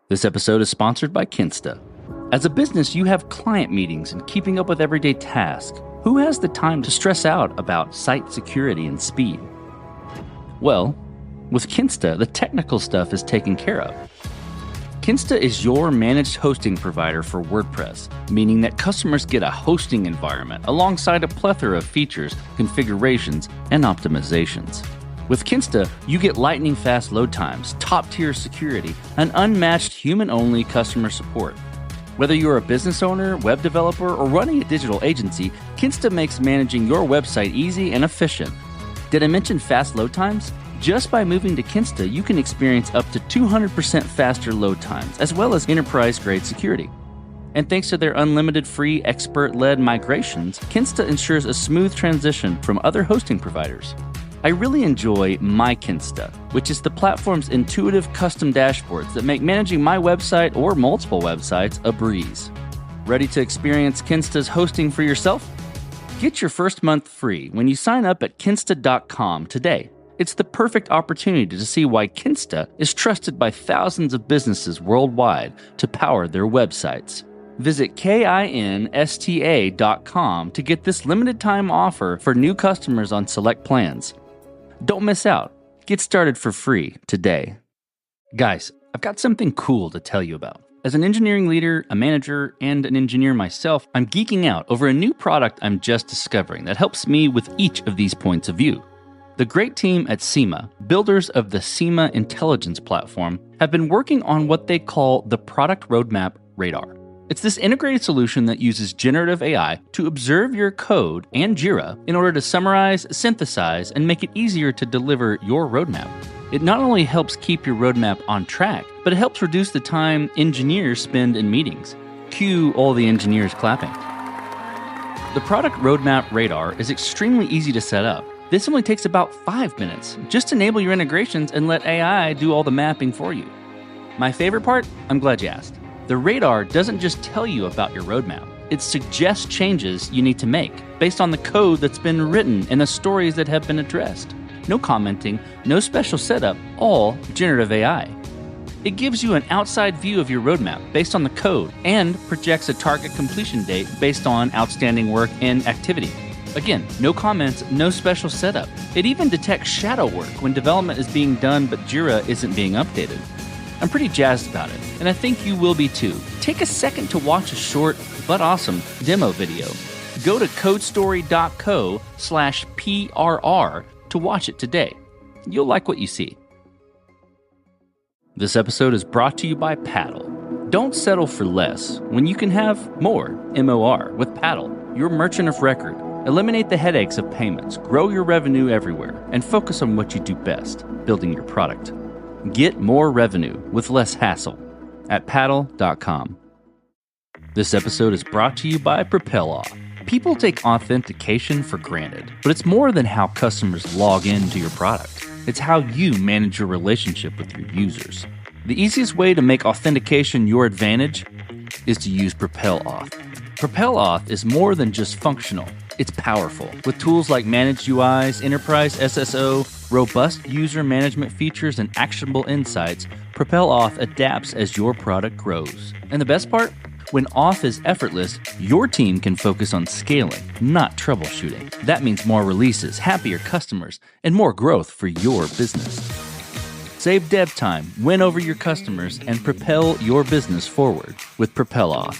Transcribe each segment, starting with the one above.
This episode is sponsored by Kinsta. As a business, you have client meetings and keeping up with everyday tasks. Who has the time to stress out about site security and speed? Well, with Kinsta, the technical stuff is taken care of. Kinsta is your managed hosting provider for WordPress, meaning that customers get a hosting environment alongside a plethora of features, configurations, and optimizations. With Kinsta, you get lightning-fast load times, top-tier security, and unmatched human-only customer support. Whether you're a business owner, web developer, or running a digital agency, Kinsta makes managing your website easy and efficient. Did I mention fast load times? Just by moving to Kinsta, you can experience up to 200% faster load times, as well as enterprise-grade security. And thanks to their unlimited free expert-led migrations, Kinsta ensures a smooth transition from other hosting providers. I really enjoy My Kinsta, which is the platform's intuitive custom dashboards that make managing my website or multiple websites a breeze. Ready to experience Kinsta's hosting for yourself? Get your first month free when you sign up at kinsta.com today. It's the perfect opportunity to see why Kinsta is trusted by thousands of businesses worldwide to power their websites. Visit kinsta.com to get this limited time offer for new customers on select plans. Don't miss out. Get started for free today. Guys, I've got something cool to tell you about. As an engineering leader, a manager, and an engineer myself, I'm geeking out over a new product I'm just discovering that helps me with each of these points of view. The great team at SEMA, builders of the SEMA Intelligence Platform, have been working on what they call the Product Roadmap Radar. It's this integrated solution that uses generative AI to observe your code and Jira in order to summarize, synthesize, and make it easier to deliver your roadmap. It not only helps keep your roadmap on track, but it helps reduce the time engineers spend in meetings. Cue all the engineers clapping. The Product Roadmap Radar is extremely easy to set up. This only takes about 5 minutes. Just enable your integrations and let AI do all the mapping for you. My favorite part? I'm glad you asked. The radar doesn't just tell you about your roadmap. It suggests changes you need to make based on the code that's been written and the stories that have been addressed. No commenting, no special setup, all generative AI. It gives you an outside view of your roadmap based on the code and projects a target completion date based on outstanding work and activity. Again, no comments, no special setup. It even detects shadow work when development is being done but Jira isn't being updated. I'm pretty jazzed about it, and I think you will be too. Take a second to watch a short but awesome demo video. Go to codestory.co/PRR to watch it today. You'll like what you see. This episode is brought to you by Paddle. Don't settle for less when you can have more, MOR, with Paddle, your merchant of record. Eliminate the headaches of payments, grow your revenue everywhere, and focus on what you do best, building your product. Get more revenue with less hassle at paddle.com. This episode is brought to you by PropelOff. People take authentication for granted, but it's more than how customers log into your product. It's how you manage your relationship with your users. The easiest way to make authentication your advantage is to use PropelOff. PropelOff is more than just functional. It's powerful. With tools like Managed UIs, Enterprise SSO, robust user management features, and actionable insights, PropelOff adapts as your product grows. And the best part? When Auth is effortless, your team can focus on scaling, not troubleshooting. That means more releases, happier customers, and more growth for your business. Save dev time, win over your customers, and propel your business forward with PropelOff.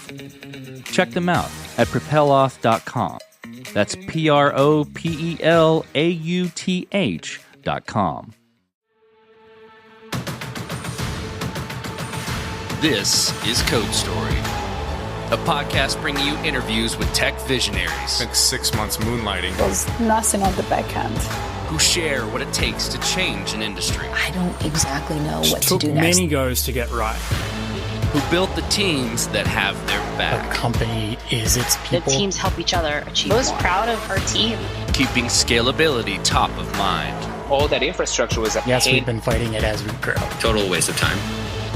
Check them out at propeloff.com. That's PROPELAUTH.com. This is Code Story, a podcast bringing you interviews with tech visionaries. Spent 6 months moonlighting. There's nothing on the back end. Who share what it takes to change an industry. I don't exactly know what to do Took next. many goes to get right. Who built the teams that have their A back. company is its people. The teams help each other achieve I was more. proud of our team. Keeping scalability top of mind. All that infrastructure was a Yes, pain. we've been fighting it as we grow. Total waste of time.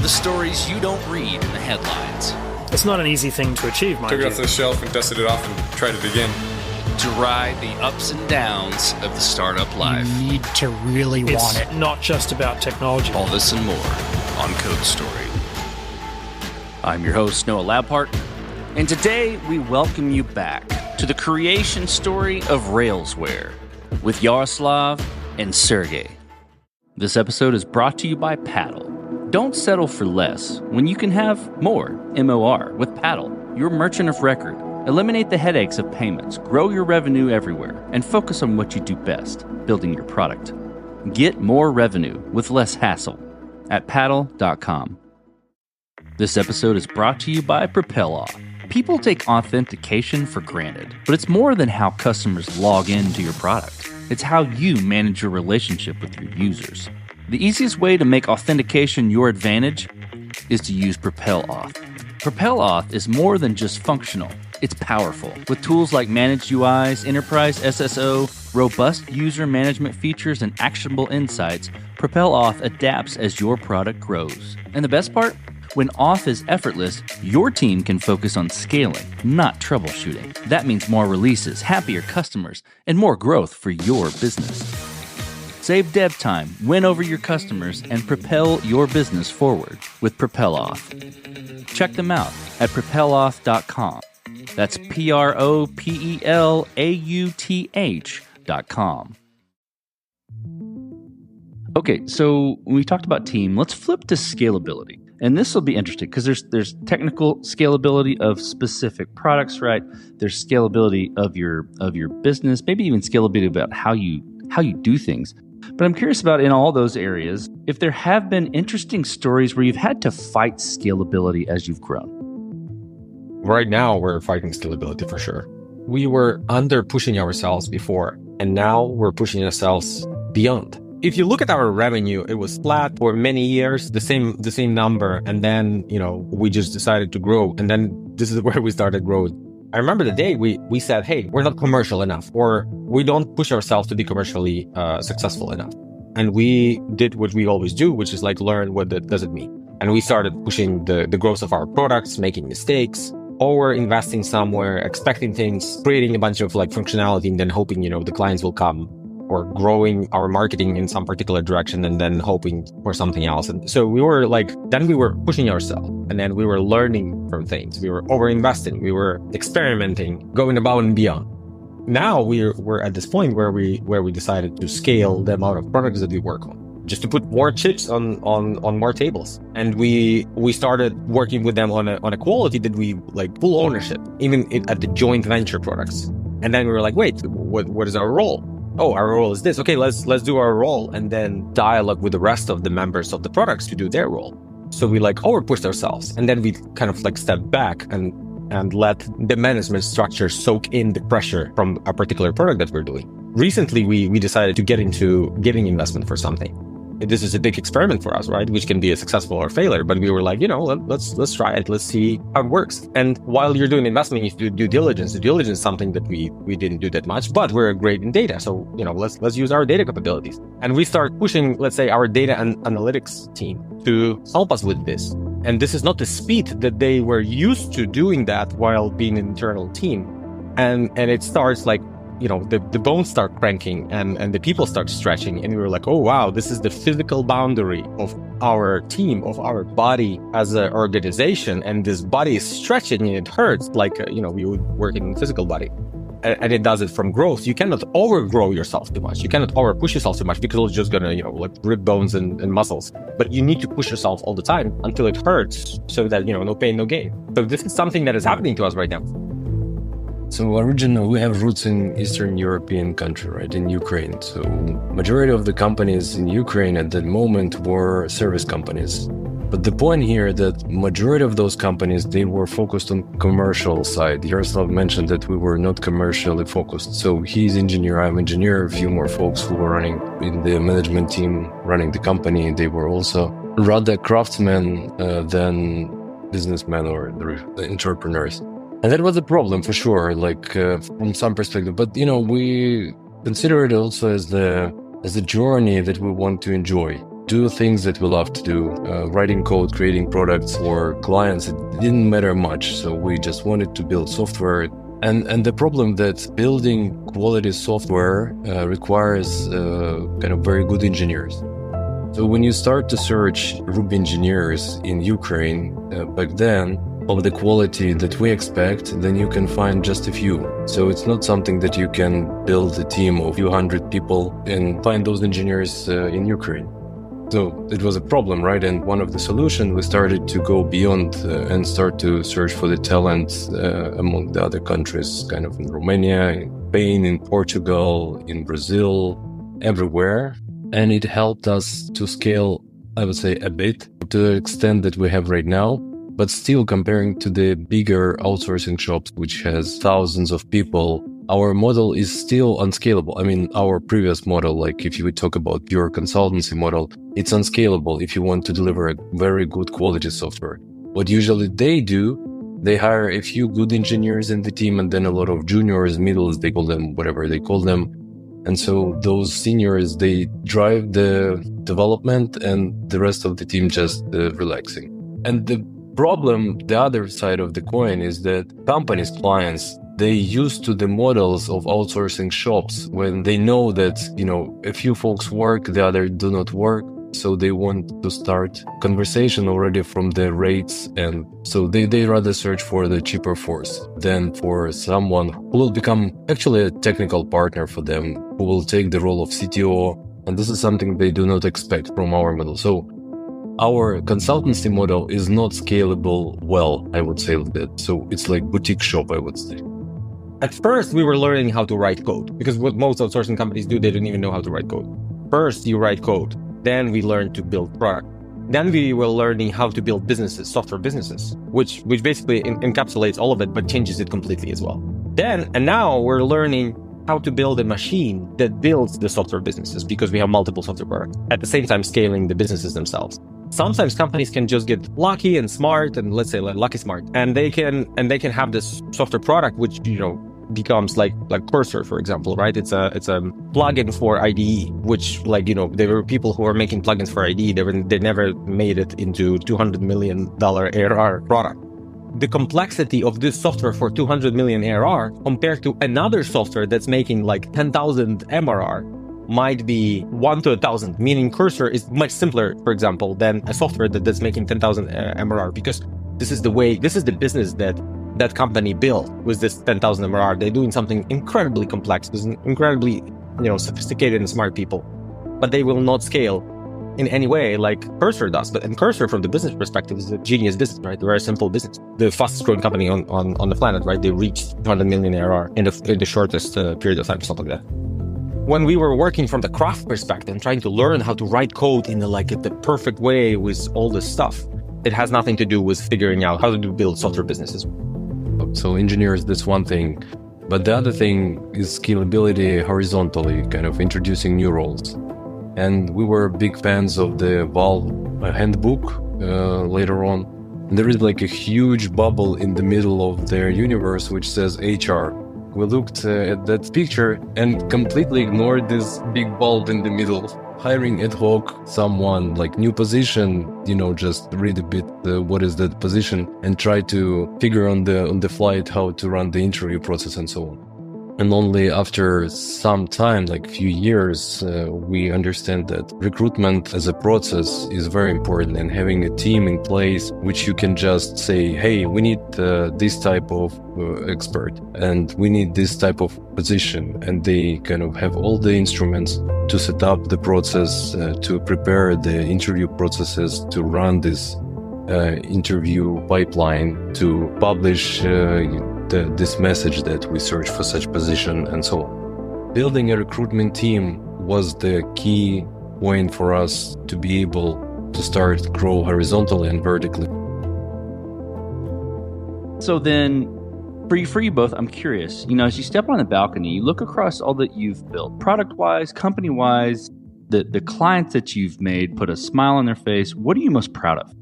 The stories you don't read in the headlines. It's not an easy thing to achieve, mind Took it you. off the shelf and dusted it off and tried it again. To ride the ups and downs of the startup life. You need to really want It's it. not just about technology. All this and more on Code Story. I'm your host, Noah Labhart, and today we welcome you back to the creation story of Railsware with Yaroslav and Sergiy. This episode is brought to you by Paddle. Don't settle for less when you can have more, MOR, with Paddle, your merchant of record. Eliminate the headaches of payments, grow your revenue everywhere, and focus on what you do best, building your product. Get more revenue with less hassle at paddle.com. This episode is brought to you by Propel-Off. People take authentication for granted, but it's more than how customers log into your product. It's how you manage your relationship with your users. The easiest way to make authentication your advantage is to use Propel-Off. Propel-Off is more than just functional. It's powerful. With tools like Managed UIs, Enterprise SSO, robust user management features, and actionable insights, Propel-Off adapts as your product grows. And the best part? When Off is effortless, your team can focus on scaling, not troubleshooting. That means more releases, happier customers, and more growth for your business. Save dev time, win over your customers, and propel your business forward with Propel-Off. Check them out at propelloff.com. That's PROPELAUTH.com. Okay, so when we talked about team, let's flip to scalability. And this will be interesting because there's technical scalability of specific products, right? There's scalability of your business, maybe even scalability about how you do things. But I'm curious about, in all those areas, if there have been interesting stories where you've had to fight scalability as you've grown. Right now, we're fighting scalability for sure. We were under pushing ourselves before, and now we're pushing ourselves beyond. If you look at our revenue, it was flat for many years, the same number, and then we just decided to grow, and then this is where we started growing. I remember the day we said, hey, we're not commercial enough, or we don't push ourselves to be commercially successful enough. And we did what we always do, which is learn what that does it mean. And we started pushing the growth of our products, making mistakes, or investing somewhere, expecting things, creating a bunch of functionality, and then hoping, the clients will come, or growing our marketing in some particular direction and then hoping for something else. And so we were then we were pushing ourselves, and then we were learning from things. We were over-investing, we were experimenting, going above and beyond. Now we're at this point where we decided to scale the amount of products that we work on, just to put more chips on more tables. And we started working with them on a quality that we full ownership, even at the joint venture products. And then we were wait, what is our role? Oh, our role is this. Okay, let's do our role, and then dialogue with the rest of the members of the products to do their role. So we overpushed ourselves, and then we kind of step back and let the management structure soak in the pressure from a particular product that we're doing. Recently, we decided to get into getting investment for something. This is a big experiment for us, right? Which can be a successful or failure, but we were let's try it. Let's see how it works. And while you're doing investment, you do due diligence. Due diligence is something that we didn't do that much, but we're great in data. So, let's use our data capabilities. And we start pushing, let's say, our data and analytics team to help us with this. And this is not the speed that they were used to doing that while being an internal team. And it starts the bones start cranking and the people start stretching. And we were oh, wow, this is the physical boundary of our team, of our body as an organization. And this body is stretching and it hurts we would work in physical body. And it does it from growth. You cannot overgrow yourself too much. You cannot overpush yourself too much because it's just going to, rip bones and muscles. But you need to push yourself all the time until it hurts so that, no pain, no gain. So this is something that is happening to us right now. So originally, we have roots in Eastern European country, right, in Ukraine. So majority of the companies in Ukraine at that moment were service companies. But the point here that majority of those companies, they were focused on commercial side. Yaroslav mentioned that we were not commercially focused. So he's engineer, I'm engineer, a few more folks who were running in the management team, running the company. They were also rather craftsmen than businessmen or the entrepreneurs. And that was a problem for sure, from some perspective. But, we consider it also as a journey that we want to enjoy. Do things that we love to do. Writing code, creating products for clients, it didn't matter much. So we just wanted to build software. And the problem that building quality software requires kind of very good engineers. So when you start to search Ruby engineers in Ukraine back then, of the quality that we expect, then you can find just a few. So it's not something that you can build a team of a few hundred people and find those engineers in Ukraine. So it was a problem, right? And one of the solutions, we started to go beyond and start to search for the talent among the other countries, kind of in Romania, in Spain, in Portugal, in Brazil, everywhere. And it helped us to scale, I would say, a bit to the extent that we have right now. But still, comparing to the bigger outsourcing shops, which has thousands of people, our model is still unscalable. I mean, our previous model, like if you would talk about pure consultancy model, it's unscalable if you want to deliver a very good quality software. What usually they do, they hire a few good engineers in the team and then a lot of juniors, middles, they call them, whatever they call them. And so those seniors, they drive the development and the rest of the team just relaxing. And the problem, the other side of the coin, is that companies, clients, they used to the models of outsourcing shops when they know that, a few folks work, the other do not work. So they want to start conversation already from the rates. And so they rather search for the cheaper force than for someone who will become actually a technical partner for them, who will take the role of CTO. And this is something they do not expect from our model. So our consultancy model is not scalable well, I would say like that. So it's like boutique shop, I would say. At first, we were learning how to write code, because what most outsourcing companies do, they don't even know how to write code. First, you write code. Then we learned to build product. Then we were learning how to build businesses, software businesses, which basically encapsulates all of it, but changes it completely as well. And now we're learning how to build a machine that builds the software businesses, because we have multiple software products, at the same time scaling the businesses themselves. Sometimes companies can just get lucky and smart, and let's say like lucky smart, and they can have this software product which becomes like Cursor, for example, right? It's a plugin for IDE, which there were people who were making plugins for IDE. They never made it into $200 million ARR product. The complexity of this software for 200 million ARR compared to another software that's making like 10,000 MRR might be 1 to 1,000, meaning Cursor is much simpler, for example, than a software that's making 10,000 MRR, because this is the business that company built with this 10,000 MRR. They're doing something incredibly complex, with incredibly sophisticated and smart people, but they will not scale in any way like Cursor does. And Cursor, from the business perspective, is a genius business, right? A very simple business. The fastest growing company on the planet, right? They reached 200 million ARR in the shortest period of time, or something like that. When we were working from the craft perspective and trying to learn how to write code in the perfect way with all this stuff, it has nothing to do with figuring out how to build software businesses. So engineers, that's one thing. But the other thing is scalability horizontally, kind of introducing new roles. And we were big fans of the Valve handbook later on. And there is like a huge bubble in the middle of their universe which says HR. We looked at that picture and completely ignored this big bulb in the middle. Hiring ad hoc someone, like new position, just read a bit what is that position and try to figure on the flight how to run the interview process and so on. And only after some time, like few years, we understand that recruitment as a process is very important, and having a team in place which you can just say, hey, we need this type of expert and we need this type of position. And they kind of have all the instruments to set up the process, to prepare the interview processes, to run this interview pipeline, to publish this message that we search for such position and so on. Building a recruitment team was the key point for us to be able to start grow horizontally and vertically. So then, for you both, I'm curious, as you step on the balcony, you look across all that you've built, product-wise, company-wise, the clients that you've made put a smile on their face. What are you most proud of?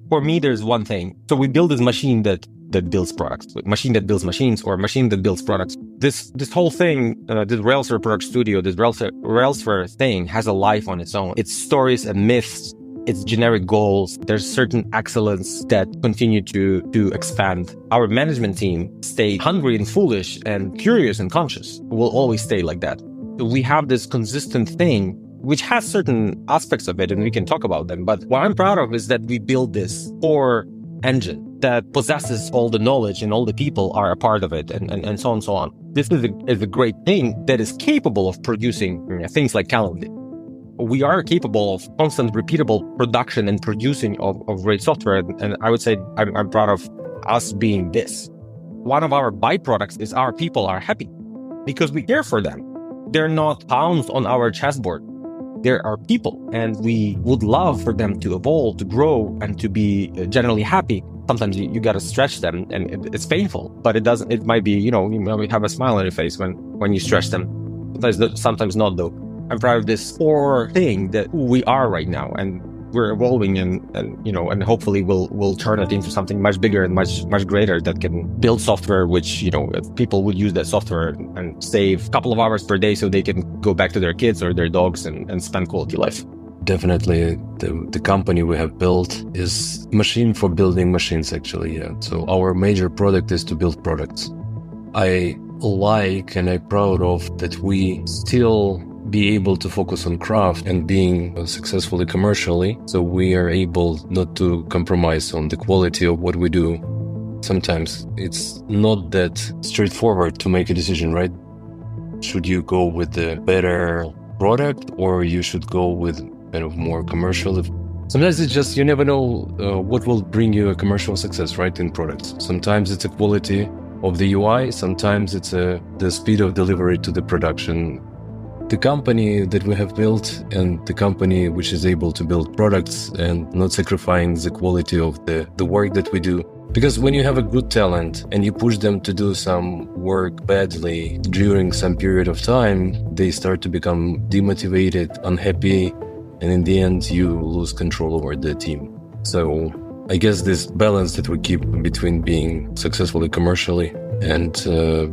For me, there's one thing. So we build this machine that builds products, like machine that builds machines, or machine that builds products. This whole thing, this Railsware product studio, this Railsware thing has a life on its own. It's stories and myths, it's generic goals. There's certain excellence that continue to expand. Our management team stay hungry and foolish and curious and conscious. We'll always stay like that. We have this consistent thing which has certain aspects of it, and we can talk about them. But what I'm proud of is that we built this core engine that possesses all the knowledge and all the people are a part of it, and so on and so on. This is a great thing that is capable of producing things like Calendly. We are capable of constant, repeatable production and producing of great software. And I would say I'm proud of us being this. One of our byproducts is our people are happy because we care for them. They're not pawns on our chessboard. There are people, and we would love for them to evolve, to grow, and to be generally happy. Sometimes you got to stretch them, and it's painful, but it might be, you might have a smile on your face when you stretch them. Sometimes not, though. I'm proud of this core thing that we are right now, and we're evolving, and hopefully we'll turn it into something much bigger and much greater that can build software, which, people would use that software and save a couple of hours per day so they can go back to their kids or their dogs and spend quality life. Definitely, the company we have built is machine for building machines, actually. Yeah. So our major product is to build products. I like and I'm proud of that we still be able to focus on craft and being successfully commercially. So we are able not to compromise on the quality of what we do. Sometimes it's not that straightforward to make a decision, right? Should you go with the better product or you should go with kind of more commercial? Sometimes it's just, you never know what will bring you a commercial success, right, in products. Sometimes it's the quality of the UI. Sometimes it's the speed of delivery to the production. The company that we have built and the company which is able to build products and not sacrificing the quality of the work that we do. Because when you have a good talent and you push them to do some work badly during some period of time, they start to become demotivated, unhappy, and in the end you lose control over the team. So I guess this balance that we keep between being successfully commercially and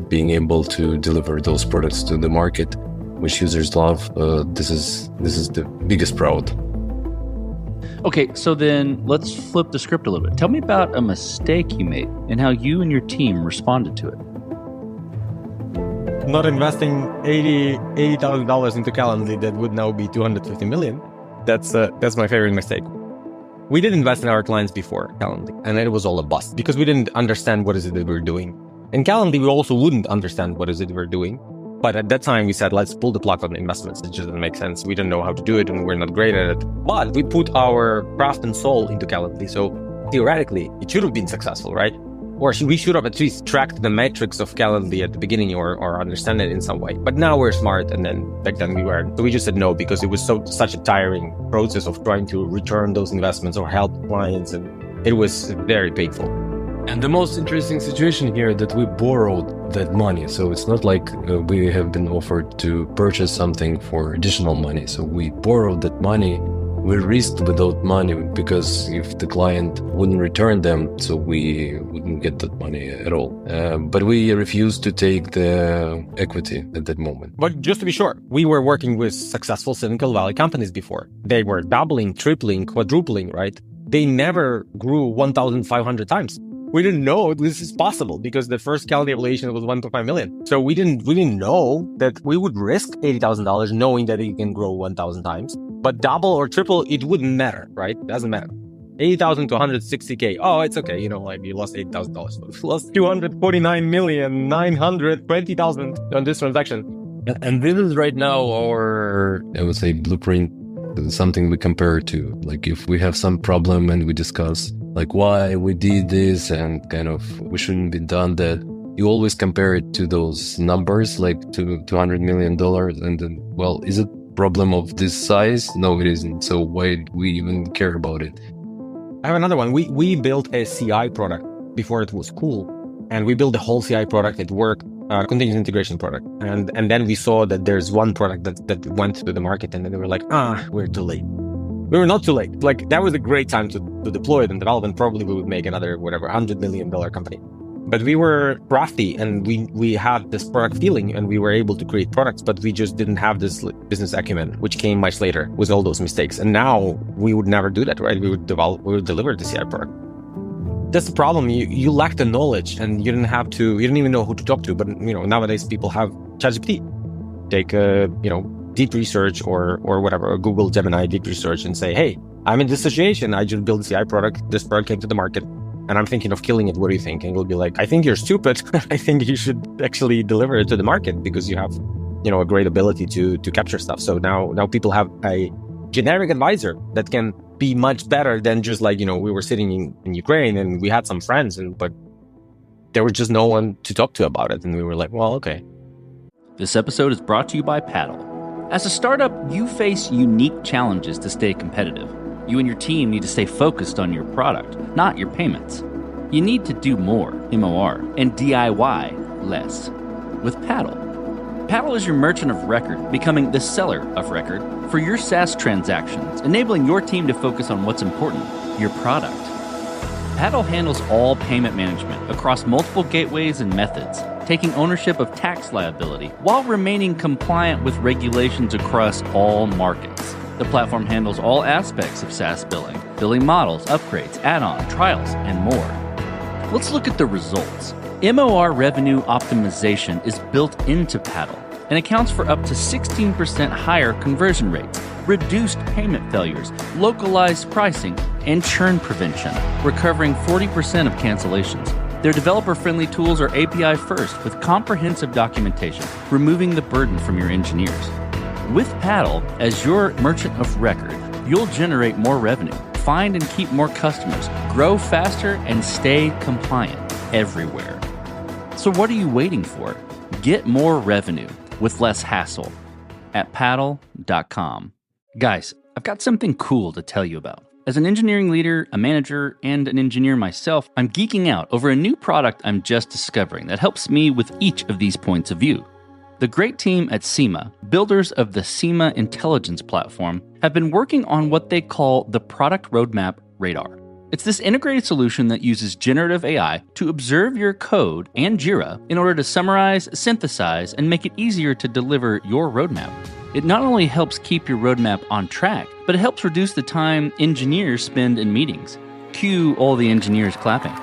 being able to deliver those products to the market which users love, this is the biggest proud. Okay, so then let's flip the script a little bit. Tell me about a mistake you made and how you and your team responded to it. Not investing $80,000 into Calendly that would now be $250 million. That's my favorite mistake. We did invest in our clients before Calendly, and it was all a bust because we didn't understand what is it that we're doing. In Calendly, we also wouldn't understand what is it we're doing. But at that time, we said, let's pull the plug on the investments. It just doesn't make sense. We didn't know how to do it, and we're not great at it. But we put our craft and soul into Calendly. So theoretically, it should have been successful, right? Or we should have at least tracked the metrics of Calendly at the beginning or understand it in some way. But now we're smart, and then back then we weren't. So we just said no because it was such a tiring process of trying to return those investments or help clients, and it was very painful. And the most interesting situation here that we borrowed that money. So it's not like we have been offered to purchase something for additional money. So we borrowed that money. We risked without money because if the client wouldn't return them, so we wouldn't get that money at all. But we refused to take the equity at that moment. But just to be sure, we were working with successful Silicon Valley companies before. They were doubling, tripling, quadrupling, right? They never grew 1,500 times. We didn't know this is possible because the first Calendly evaluation was 1.5 million. So we didn't know that we would risk $80,000 knowing that it can grow 1,000 times. But double or triple, it wouldn't matter, right? It doesn't matter. 80,000 to 160K. Oh, it's okay. You lost $8,000. But you lost 249,920,000 on this transaction. And this is right now our, I would say, blueprint, something we compare to. Like if we have some problem and we discuss like why we did this and kind of we shouldn't be done that, you always compare it to those numbers, like to $200 million. And then, well, is it problem of this size? No, it isn't. So why do we even care about it? I have another one. We built a CI product before it was cool. And we built a whole CI product at work, continuous integration product. And then we saw that there's one product that went to the market, and then they were like, we're too late. We were not too late. Like, that was a great time to deploy it and develop, and probably we would make another, $100 million company. But we were crafty, and we had this product feeling, and we were able to create products, but we just didn't have this business acumen, which came much later with all those mistakes. And now we would never do that, right? We would deliver the CI product. That's the problem. You lack the knowledge, and you didn't even know who to talk to. But nowadays people have ChatGPT. Take deep research or whatever, or Google Gemini deep research and say, hey, I'm in this situation. I just built a CI product. This product came to the market and I'm thinking of killing it. What do you think? And we'll be like, I think you're stupid. I think you should actually deliver it to the market because you have, a great ability to capture stuff. So now people have a generic advisor that can be much better than just like, we were sitting in Ukraine and we had some friends, but there was just no one to talk to about it. And we were like, well, okay. This episode is brought to you by Paddle. As a startup, you face unique challenges to stay competitive. You and your team need to stay focused on your product, not your payments. You need to do more, MOR, and DIY less. With Paddle. Paddle is your merchant of record, becoming the seller of record for your SaaS transactions, enabling your team to focus on what's important, your product. Paddle handles all payment management across multiple gateways and methods, taking ownership of tax liability while remaining compliant with regulations across all markets. The platform handles all aspects of SaaS billing models, upgrades, add-on, trials, and more. Let's look at the results. MOR revenue optimization is built into Paddle and accounts for up to 16% higher conversion rates, reduced payment failures, localized pricing, and churn prevention, recovering 40% of cancellations. Their developer-friendly tools are API first with comprehensive documentation, removing the burden from your engineers. With Paddle as your merchant of record, you'll generate more revenue, find and keep more customers, grow faster, and stay compliant everywhere. So what are you waiting for? Get more revenue with less hassle at paddle.com. Guys, I've got something cool to tell you about. As an engineering leader, a manager, and an engineer myself, I'm geeking out over a new product I'm just discovering that helps me with each of these points of view. The great team at SEMA, builders of the SEMA Intelligence Platform, have been working on what they call the Product Roadmap Radar. It's this integrated solution that uses generative AI to observe your code and Jira in order to summarize, synthesize, and make it easier to deliver your roadmap. It not only helps keep your roadmap on track, but it helps reduce the time engineers spend in meetings. Cue all the engineers clapping.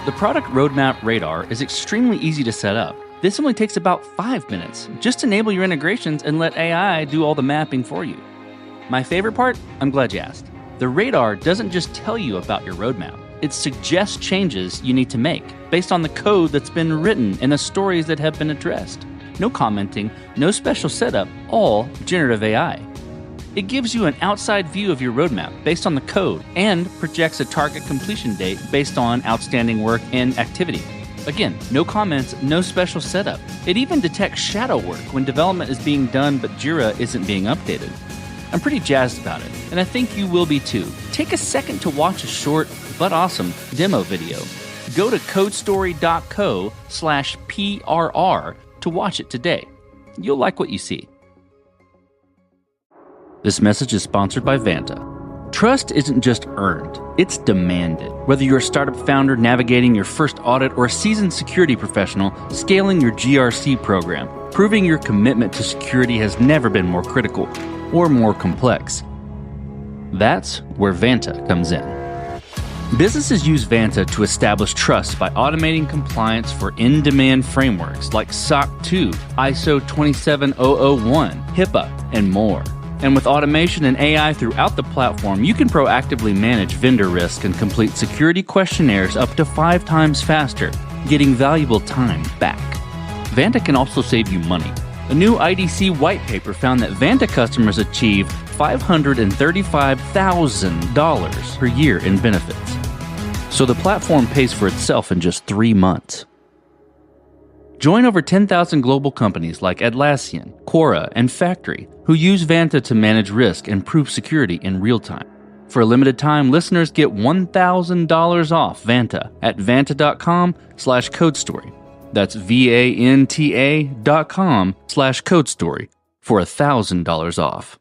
The Product Roadmap Radar is extremely easy to set up. This only takes about 5 minutes. Just enable your integrations and let AI do all the mapping for you. My favorite part? I'm glad you asked. The radar doesn't just tell you about your roadmap. It suggests changes you need to make based on the code that's been written and the stories that have been addressed. No commenting, no special setup, all generative AI. It gives you an outside view of your roadmap based on the code and projects a target completion date based on outstanding work and activity. Again, no comments, no special setup. It even detects shadow work when development is being done but Jira isn't being updated. I'm pretty jazzed about it, and I think you will be too. Take a second to watch a short but awesome demo video. Go to codestory.co/PRR to watch it today. You'll like what you see. This message is sponsored by Vanta. Trust isn't just earned, it's demanded. Whether you're a startup founder navigating your first audit or a seasoned security professional scaling your GRC program, proving your commitment to security has never been more critical or more complex. That's where Vanta comes in. Businesses use Vanta to establish trust by automating compliance for in-demand frameworks like SOC 2, ISO 27001, HIPAA, and more. And with automation and AI throughout the platform, you can proactively manage vendor risk and complete security questionnaires up to 5 times faster, getting valuable time back. Vanta can also save you money. A new IDC white paper found that Vanta customers achieve $535,000 per year in benefits. So the platform pays for itself in just 3 months. Join over 10,000 global companies like Atlassian, Quora, and Factory who use Vanta to manage risk and prove security in real time. For a limited time, listeners get $1,000 off Vanta at vanta.com/codestory. That's VANTA.com/codestory for $1,000 off.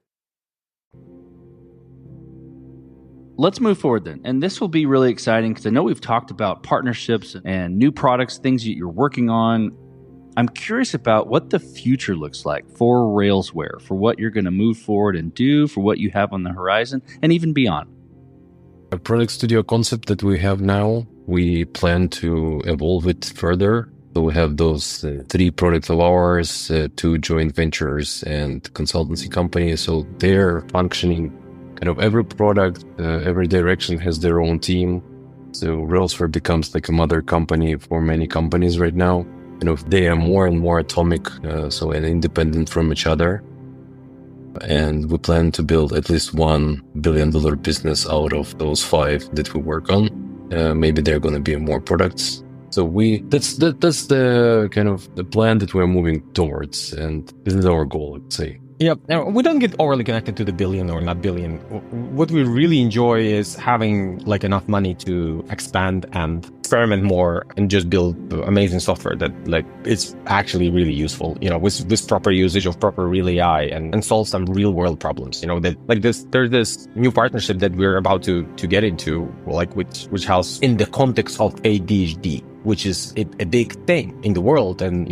Let's move forward then. And this will be really exciting because I know we've talked about partnerships and new products, things that you're working on. I'm curious about what the future looks like for Railsware, for what you're going to move forward and do, for what you have on the horizon, and even beyond. A product studio concept that we have now, we plan to evolve it further So we have those 3 products of ours, 2 joint ventures and consultancy companies. So they're functioning kind of every product, every direction has their own team. So Railsware becomes like a mother company for many companies right now. They are more and more atomic, and independent from each other. And we plan to build at least $1 billion business out of those 5 that we work on. Maybe there are going to be more products. So that's the kind of the plan that we're moving towards, and this is our goal, I'd say. Yeah, now, we don't get overly connected to the billion or not billion. What we really enjoy is having like enough money to expand and experiment more and just build amazing software that like it's actually really useful, with proper usage of proper real AI and solve some real world problems. That like there's this new partnership that we're about to get into, like which has in the context of ADHD, which is a big thing in the world. And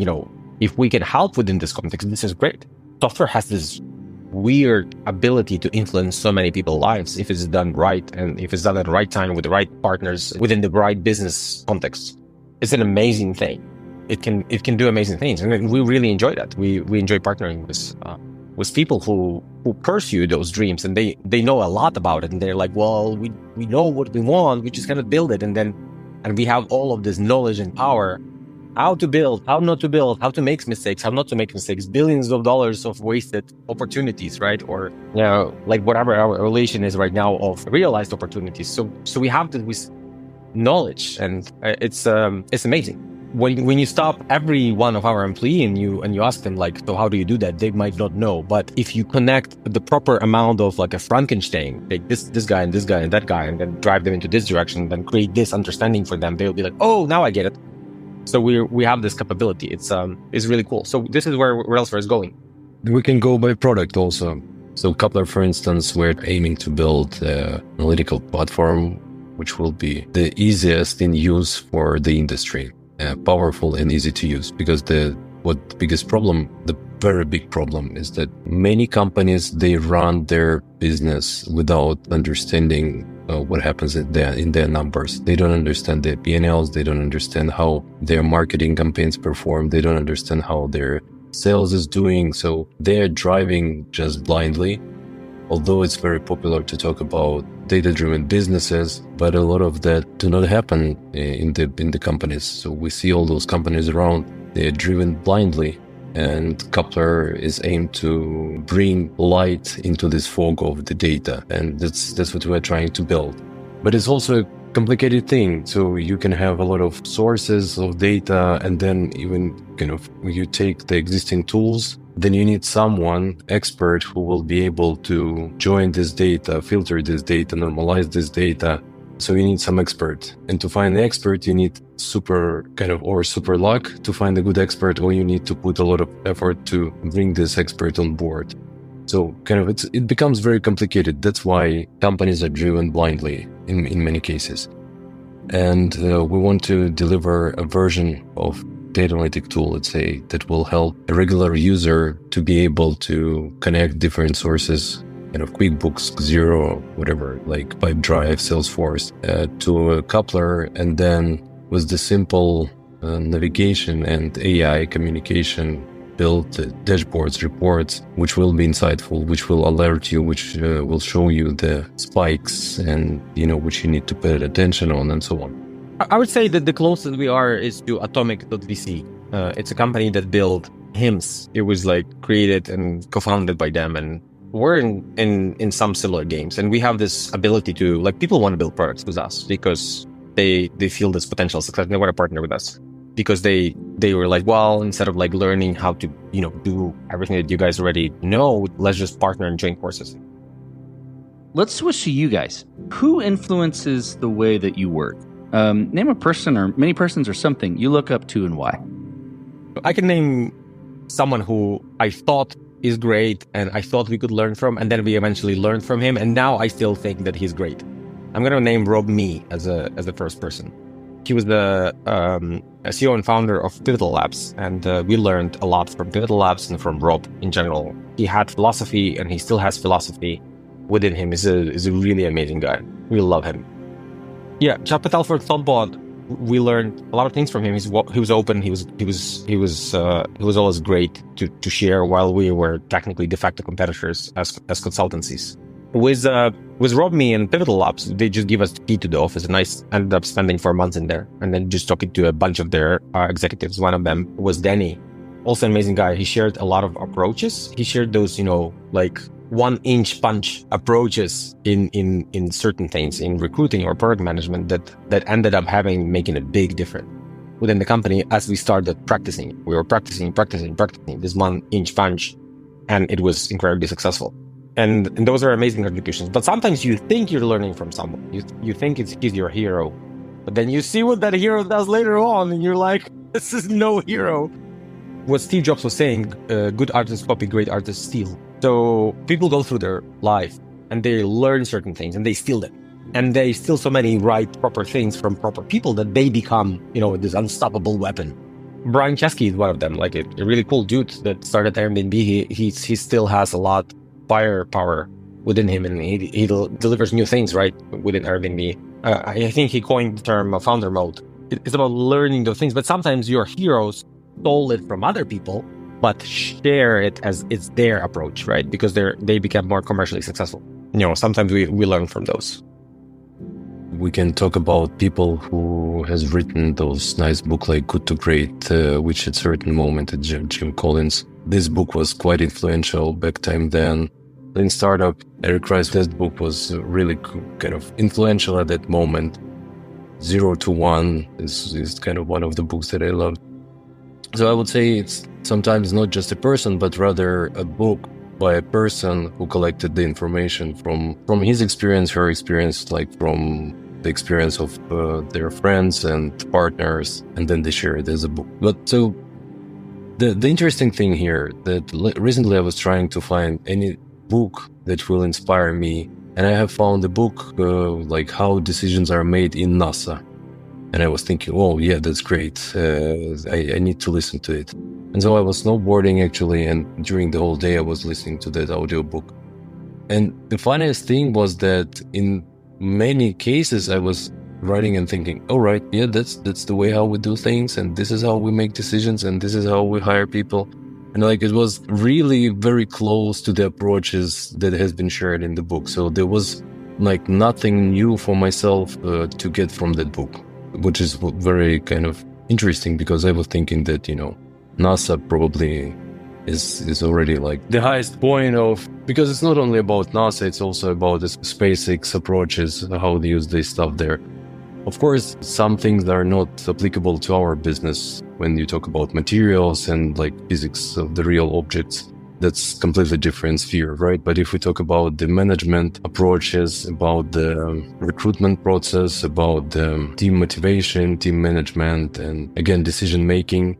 if we can help within this context, this is great. Software has this weird ability to influence so many people's lives if it's done right, and if it's done at the right time with the right partners within the right business context. It's an amazing thing. It can do amazing things, and we really enjoy that. We enjoy partnering with people who pursue those dreams, and they know a lot about it, and they're like, well, we know what we want, we just gotta build it, and we have all of this knowledge and power. How to build, how not to build, how to make mistakes, how not to make mistakes, billions of dollars of wasted opportunities, right? Or, like whatever our relation is right now of realized opportunities. So we have this knowledge, and it's amazing. When you stop every one of our employee and you ask them like, so how do you do that? They might not know. But if you connect the proper amount of like a Frankenstein, like this guy and this guy and that guy, and then drive them into this direction, then create this understanding for them, they'll be like, oh, now I get it. So we have this capability. It's really cool. So this is where Railsware is going. We can go by product also. So Coupler, for instance, we're aiming to build an analytical platform, which will be the easiest in use for the industry, powerful and easy to use. Because the very big problem is that many companies, they run their business without understanding what happens in their numbers. They don't understand their P&Ls. They don't understand how their marketing campaigns perform. They don't understand how their sales is doing. So they're driving just blindly. Although it's very popular to talk about data-driven businesses, but a lot of that do not happen in the companies. So we see all those companies around, they're driven blindly. And Coupler is aimed to bring light into this fog of the data. And that's what we're trying to build. But it's also a complicated thing. So you can have a lot of sources of data, and then even you take the existing tools, then you need someone expert who will be able to join this data, filter this data, normalize this data. So you need some expert. And to find the expert, you need super luck to find a good expert, or you need to put a lot of effort to bring this expert on board. So it becomes very complicated. That's why companies are driven blindly in many cases. And we want to deliver a version of data analytic tool, let's say, that will help a regular user to be able to connect different sources, QuickBooks, Xero, whatever, like Pipedrive, Salesforce, to a Coupler, and then with the simple navigation and AI communication, build dashboards, reports, which will be insightful, which will alert you, which will show you the spikes and, which you need to pay attention on, and so on. I would say that the closest we are is to Atomic.vc. It's a company that built HIMS. It was created and co-founded by them, and we're in some similar games, and we have this ability to people want to build products with us because they feel this potential success. They want to partner with us because they were like, well, instead of learning how to do everything that you guys already know, let's just partner and join forces. Let's switch to you guys. Who influences the way that you work? Name a person or many persons or something you look up to, and why. I can name someone who I thought is great and I thought we could learn from, and then we eventually learned from him, and now I still think that he's great. I'm going to name Rob Mee as the first person. He was the CEO and founder of Pivotal Labs, and we learned a lot from Pivotal Labs and from Rob in general. He had philosophy, and he still has philosophy within him. He's a really amazing guy. We love him. Yeah, Chad Patel for Snowboard. we learned a lot of things from him. He was open. He was always great to share while we were technically de facto competitors as consultancies. With RobMe and Pivotal Labs, they just give us the key to the office, and I ended up spending 4 months in there, and then just talking to a bunch of their executives. One of them was Danny, also an amazing guy. He shared a lot of approaches. He shared those, like 1-inch punch approaches in certain things in recruiting or product management that ended up making a big difference within the company as we started practicing. We were practicing this 1-inch punch, and it was incredibly successful. And those are amazing contributions. But sometimes you think you're learning from someone. You think he's your hero, but then you see what that hero does later on, and you're like, this is no hero. What Steve Jobs was saying, good artists copy, great artists steal. So people go through their life and they learn certain things and they steal them. And they steal so many proper things from proper people that they become, this unstoppable weapon. Brian Chesky is one of them, like a really cool dude that started Airbnb. He still has a lot firepower within him, and he delivers new things right within Airbnb. I think he coined the term founder mode. It's about learning those things, but sometimes your heroes stole it from other people, but share it as it's their approach, right? Because they become more commercially successful. Sometimes we learn from those. We can talk about people who has written those nice book like Good to Great, which at certain moment at Jim Collins. This book was quite influential back time then. In startup, Eric Rice's book was really kind of influential at that moment. 0 to 1 is kind of one of the books that I love. So I would say it's sometimes not just a person, but rather a book by a person who collected the information from his experience, her experience, like from the experience of their friends and partners, and then they share it as a book. But so the interesting thing here that recently I was trying to find any book that will inspire me, and I have found a book like How Decisions Are Made in NASA. And I was thinking, oh yeah, that's great. I need to listen to it. And so I was snowboarding actually, and during the whole day I was listening to that audiobook. And the funniest thing was that in many cases I was writing and thinking, all right, yeah, that's the way how we do things, and this is how we make decisions, and this is how we hire people. And like it was really very close to the approaches that has been shared in the book. So there was like nothing new for myself to get from that book, which is very kind of interesting, because I was thinking that, NASA probably is already like the highest point of, because it's not only about NASA, it's also about the SpaceX approaches, how they use this stuff there. Of course, some things are not applicable to our business when you talk about materials and like physics of the real objects. That's completely different sphere, right? But if we talk about the management approaches, about the recruitment process, about the team motivation, team management, and again, decision making,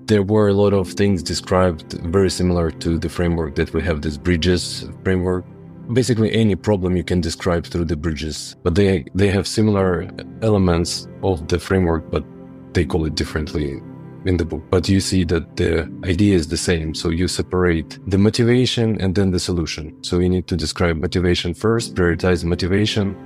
there were a lot of things described very similar to the framework that we have, this bridges framework. Basically any problem you can describe through the bridges, but they have similar elements of the framework, but they call it differently in the book. But you see that the idea is the same. So you separate the motivation and then the solution. So you need to describe motivation first, prioritize motivation,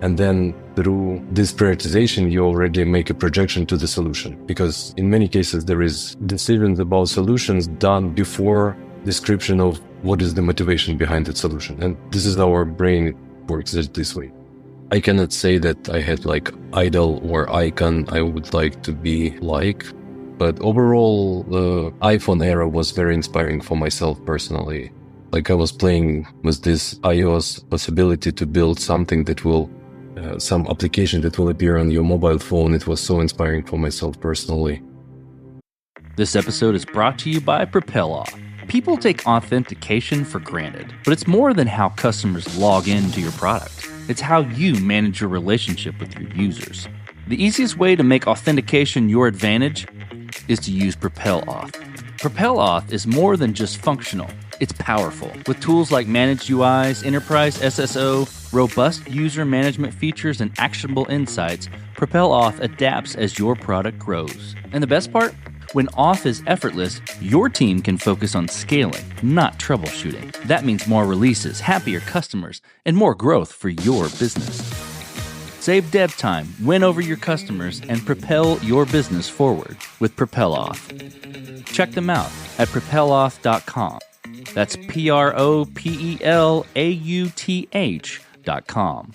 and then through this prioritization, you already make a projection to the solution. Because in many cases, there is decisions about solutions done before description of what is the motivation behind that solution. And this is how our brain works this way. I cannot say that I had like idol or icon I would like to be like, but overall, the iPhone era was very inspiring for myself personally. Like I was playing with this iOS possibility to build something that will, some application that will appear on your mobile phone. It was so inspiring for myself personally. This episode is brought to you by Propel. People take authentication for granted, but it's more than how customers log into your product. It's how you manage your relationship with your users. The easiest way to make authentication your advantage is to use Propel Auth. Propel Auth is more than just functional. It's powerful. With tools like Managed UIs, Enterprise SSO, robust user management features, and actionable insights, Propel Auth adapts as your product grows. And the best part? When auth is effortless, your team can focus on scaling, not troubleshooting. That means more releases, happier customers, and more growth for your business. Save dev time, win over your customers, and propel your business forward with PropelAuth. Check them out at propelauth.com. That's PROPELAUTH.com.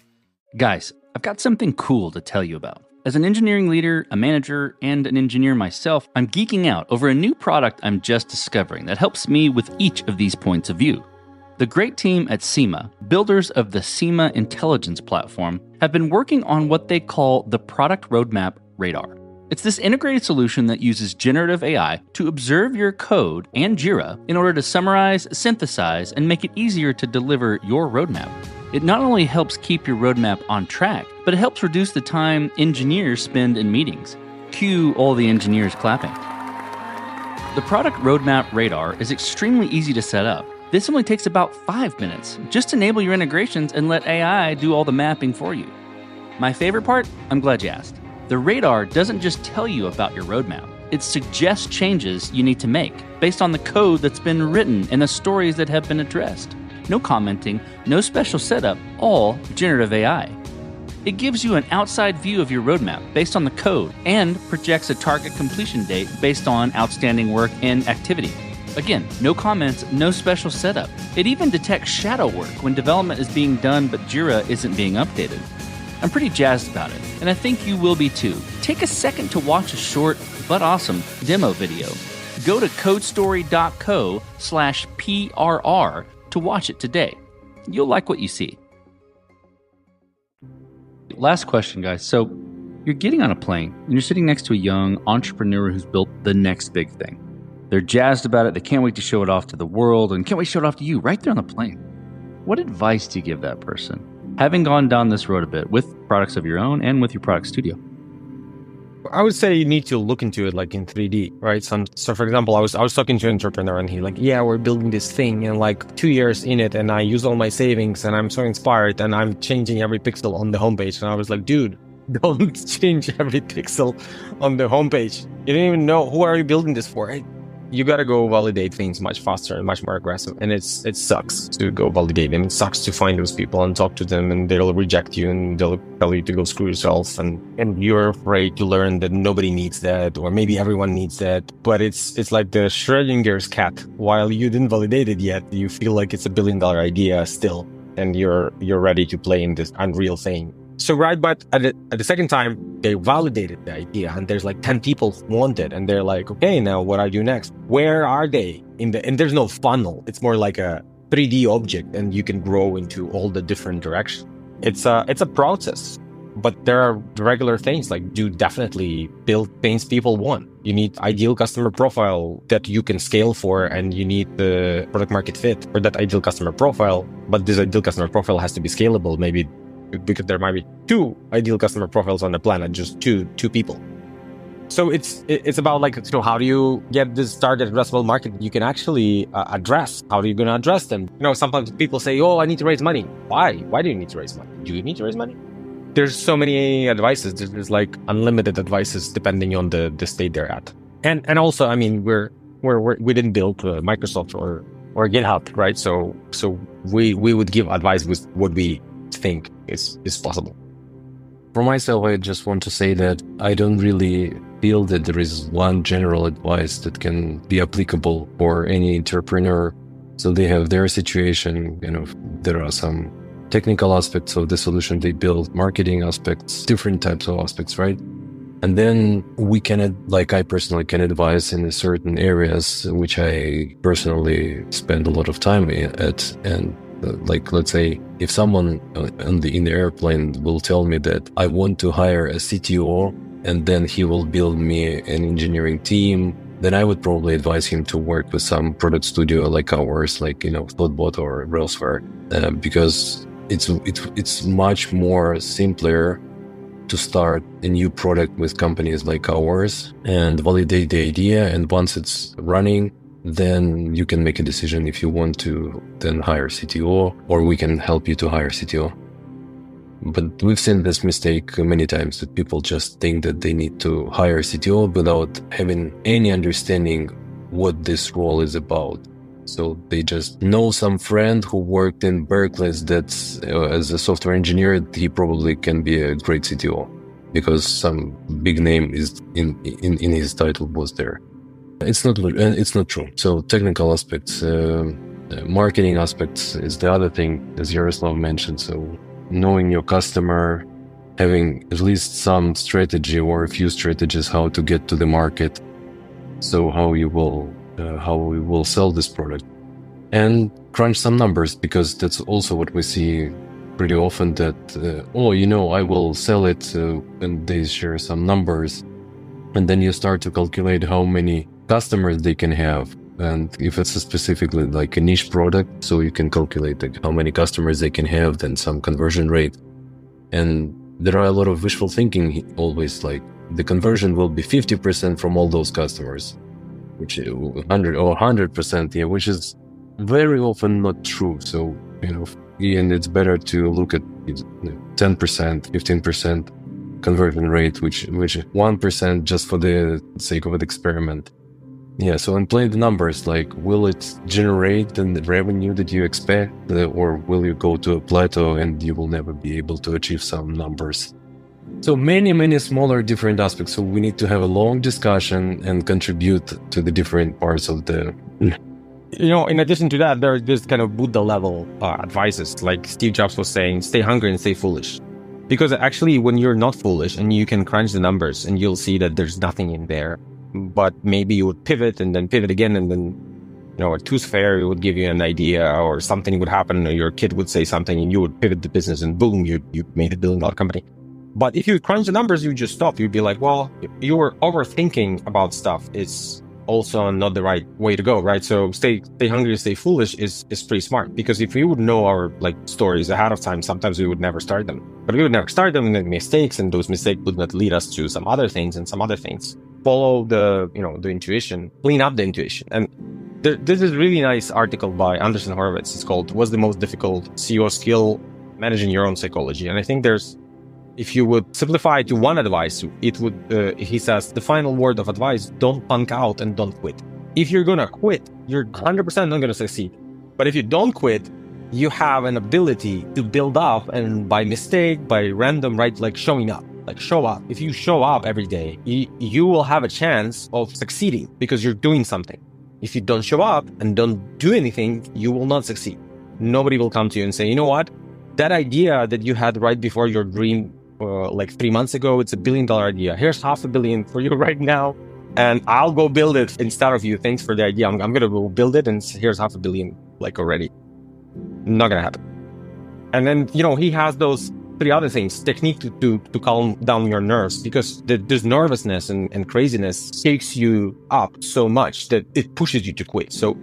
Guys, I've got something cool to tell you about. As an engineering leader, a manager, and an engineer myself, I'm geeking out over a new product I'm just discovering that helps me with each of these points of view. The great team at SEMA, builders of the SEMA Intelligence Platform, have been working on what they call the Product Roadmap Radar. It's this integrated solution that uses generative AI to observe your code and Jira in order to summarize, synthesize, and make it easier to deliver your roadmap. It not only helps keep your roadmap on track, but it helps reduce the time engineers spend in meetings. Cue all the engineers clapping. The Product Roadmap Radar is extremely easy to set up. This only takes about 5 minutes. Just enable your integrations and let AI do all the mapping for you. My favorite part? I'm glad you asked. The radar doesn't just tell you about your roadmap. It suggests changes you need to make based on the code that's been written and the stories that have been addressed. No commenting, no special setup, all generative AI. It gives you an outside view of your roadmap based on the code and projects a target completion date based on outstanding work and activity. Again, no comments, no special setup. It even detects shadow work when development is being done but Jira isn't being updated. I'm pretty jazzed about it, and I think you will be too. Take a second to watch a short but awesome demo video. Go to codestory.co/PRR to watch it today. You'll like what you see. Last question, guys. So you're getting on a plane and you're sitting next to a young entrepreneur who's built the next big thing. They're jazzed about it. They can't wait to show it off to the world and can't wait to show it off to you right there on the plane. What advice do you give that person, having gone down this road a bit with products of your own and with your product studio? I would say you need to look into it like in 3D, right? So for example, I was talking to an entrepreneur and he like, yeah, we're building this thing and like 2 years in it and I use all my savings and I'm so inspired and I'm changing every pixel on the homepage. And I was like, dude, don't change every pixel on the homepage. You don't even know who are you building this for. You got to go validate things much faster and much more aggressive. And it sucks to go validate them. It sucks to find those people and talk to them and they'll reject you and they'll tell you to go screw yourself. And you're afraid to learn that nobody needs that or maybe everyone needs that. But it's like the Schrodinger's cat. While you didn't validate it yet, you feel like it's $1 billion idea still. And you're ready to play in this unreal thing. So right, but at the second time, they validated the idea and there's like 10 people who want it and they're like, okay, now what do I do next? Where are they? And there's no funnel. It's more like a 3D object and you can grow into all the different directions. It's a process, but there are regular things like do definitely build things people want. You need ideal customer profile that you can scale for and you need the product market fit for that ideal customer profile. But this ideal customer profile has to be scalable, maybe because there might be 2 ideal customer profiles on the planet, just two people. So it's about like, so how do you get this target addressable market you can actually address? How are you going to address them? You know, sometimes people say, oh, I need to raise money. Why? Why do you need to raise money? Do you need to raise money? There's so many advices. There's like unlimited advices depending on the state they're at. And also, I mean, we didn't build Microsoft or GitHub, right? So we would give advice with what we think is possible. For myself, I just want to say that I don't really feel that there is one general advice that can be applicable for any entrepreneur. So they have their situation, you know, there are some technical aspects of the solution they build, marketing aspects, different types of aspects, right? And then we can, like I personally can advise in certain areas, which I personally spend a lot of time at. And like, let's say, if someone in the airplane will tell me that I want to hire a CTO and then he will build me an engineering team, then I would probably advise him to work with some product studio like ours, like, you know, Thoughtbot or Railsware, because it's much more simpler to start a new product with companies like ours and validate the idea. And once it's running, then you can make a decision if you want to then hire CTO, or we can help you to hire CTO. But we've seen this mistake many times, that people just think that they need to hire CTO without having any understanding what this role is about. So they just know some friend who worked in Berkeley that's as a software engineer. He probably can be a great CTO because some big name is in his title was there. It's not true. So technical aspects, marketing aspects is the other thing, as Yaroslav mentioned. So knowing your customer, having at least some strategy or a few strategies how to get to the market. So how we will sell this product, and crunch some numbers, because that's also what we see pretty often, that I will sell it, and they share some numbers, and then you start to calculate how many customers they can have, and if it's specifically like a niche product, so you can calculate like how many customers they can have, then some conversion rate. And there are a lot of wishful thinking always, like the conversion will be 50% from all those customers, which 100%, which is very often not true. So, and it's better to look at 10%, 15% conversion rate, which 1% just for the sake of an experiment. Yeah, so and play the numbers, like will it generate the revenue that you expect, or will you go to a plateau and you will never be able to achieve some numbers? So many smaller different aspects. So we need to have a long discussion and contribute to the different parts of the... In addition to that, there are this kind of Buddha level advices, like Steve Jobs was saying, stay hungry and stay foolish. Because actually when you're not foolish and you can crunch the numbers and you'll see that there's nothing in there, but maybe you would pivot and then pivot again, and then, a tooth fairy would give you an idea, or something would happen, or your kid would say something and you would pivot the business and boom, you made $1 billion company. But if you crunch the numbers, you just stop. You'd be like, well, you were overthinking about stuff. It's also not the right way to go, right? So stay hungry, stay foolish is pretty smart, because if we would know our stories ahead of time, sometimes we would never start them. But we would never start them and make mistakes, and those mistakes would not lead us to some other things and some other things. Follow the intuition, clean up the intuition. And this is a really nice article by Anderson Horowitz. It's called "What's the Most Difficult CEO Skill? Managing Your Own Psychology." And I think if you would simplify it to one advice, it would, he says, the final word of advice: don't punk out and don't quit. If you're going to quit, you're 100% not going to succeed. But if you don't quit, you have an ability to build up, and by mistake, by random, right? Like showing up. Like show up. If you show up every day, you will have a chance of succeeding because you're doing something. If you don't show up and don't do anything, you will not succeed. Nobody will come to you and say, you know what? That idea that you had right before your dream, 3 months ago, it's $1 billion idea. Here's $500 million for you right now, and I'll go build it instead of you. Thanks for the idea. I'm going to go build it, and here's $500 million already. Not going to happen. And then, he has those 3 other things, technique to calm down your nerves, because this nervousness and craziness takes you up so much that it pushes you to quit. So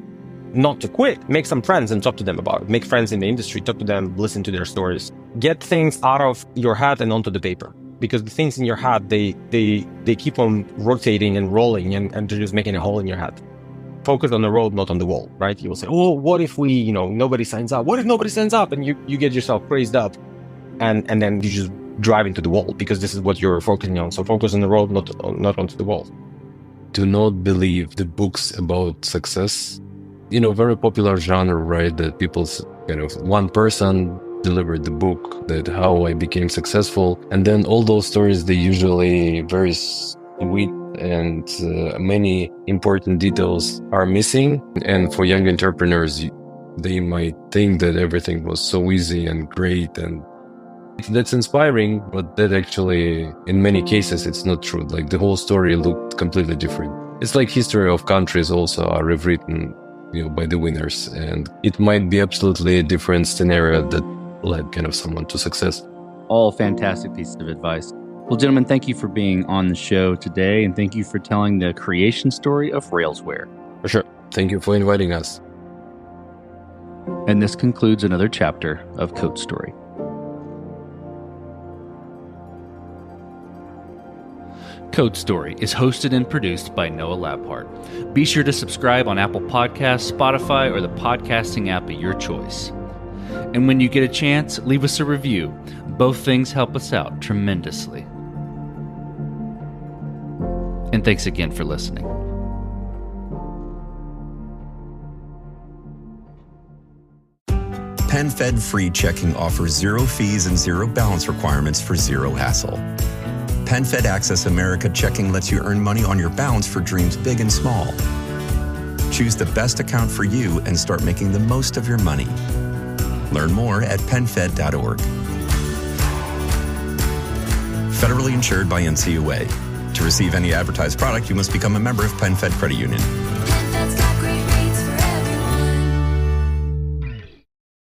not to quit, make some friends and talk to them about it. Make friends in the industry, talk to them, listen to their stories. Get things out of your head and onto the paper, because the things in your head, they keep on rotating and rolling, and they're just making a hole in your head. Focus on the road, not on the wall, right? You will say, oh, what if nobody signs up? What if nobody signs up? And you get yourself crazed up. And then you just drive into the wall, because this is what you're focusing on. So focus on the road, not onto the wall. Do not believe the books about success. Very popular genre, right? That people one person delivered the book that how I became successful. And then all those stories, they usually very sweet, and many important details are missing. And for young entrepreneurs, they might think that everything was so easy and great, and that's inspiring, but that actually, in many cases, it's not true. Like the whole story looked completely different. It's like history of countries also are rewritten, by the winners, and it might be absolutely a different scenario that led someone to success. All fantastic pieces of advice. Well, gentlemen, thank you for being on the show today, and thank you for telling the creation story of Railsware. For sure. Thank you for inviting us. And this concludes another chapter of Code Story. Code Story is hosted and produced by Noah Labhart. Be sure to subscribe on Apple Podcasts, Spotify, or the podcasting app of your choice. And when you get a chance, leave us a review. Both things help us out tremendously. And thanks again for listening. PenFed Free Checking offers zero fees and zero balance requirements for zero hassle. PenFed Access America Checking lets you earn money on your balance for dreams big and small. Choose the best account for you and start making the most of your money. Learn more at penfed.org. Federally insured by NCUA. To receive any advertised product, you must become a member of PenFed Credit Union.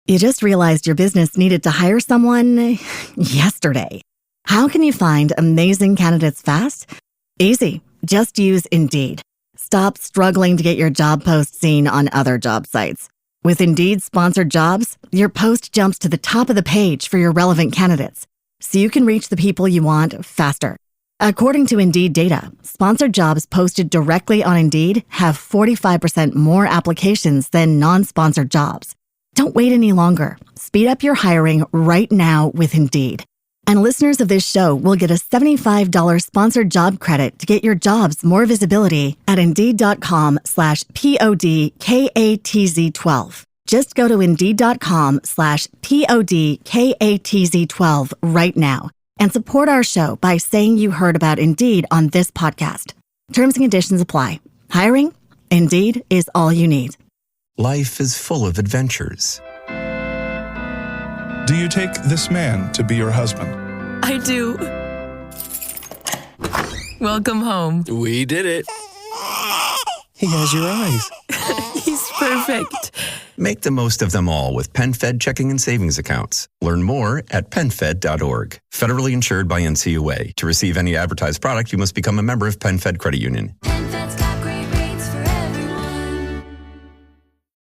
You just realized your business needed to hire someone yesterday. How can you find amazing candidates fast? Easy. Just use Indeed. Stop struggling to get your job post seen on other job sites. With Indeed sponsored jobs, your post jumps to the top of the page for your relevant candidates, so you can reach the people you want faster. According to Indeed data, sponsored jobs posted directly on Indeed have 45% more applications than non-sponsored jobs. Don't wait any longer. Speed up your hiring right now with Indeed. And listeners of this show will get a $75 sponsored job credit to get your jobs more visibility at Indeed.com/PODKATZ12. Just go to Indeed.com/PODKATZ12 right now and support our show by saying you heard about Indeed on this podcast. Terms and conditions apply. Hiring? Indeed is all you need. Life is full of adventures. Do you take this man to be your husband? I do. Welcome home. We did it. He has your eyes. He's perfect. Make the most of them all with PenFed checking and savings accounts. Learn more at penfed.org. Federally insured by NCUA. To receive any advertised product, you must become a member of PenFed Credit Union.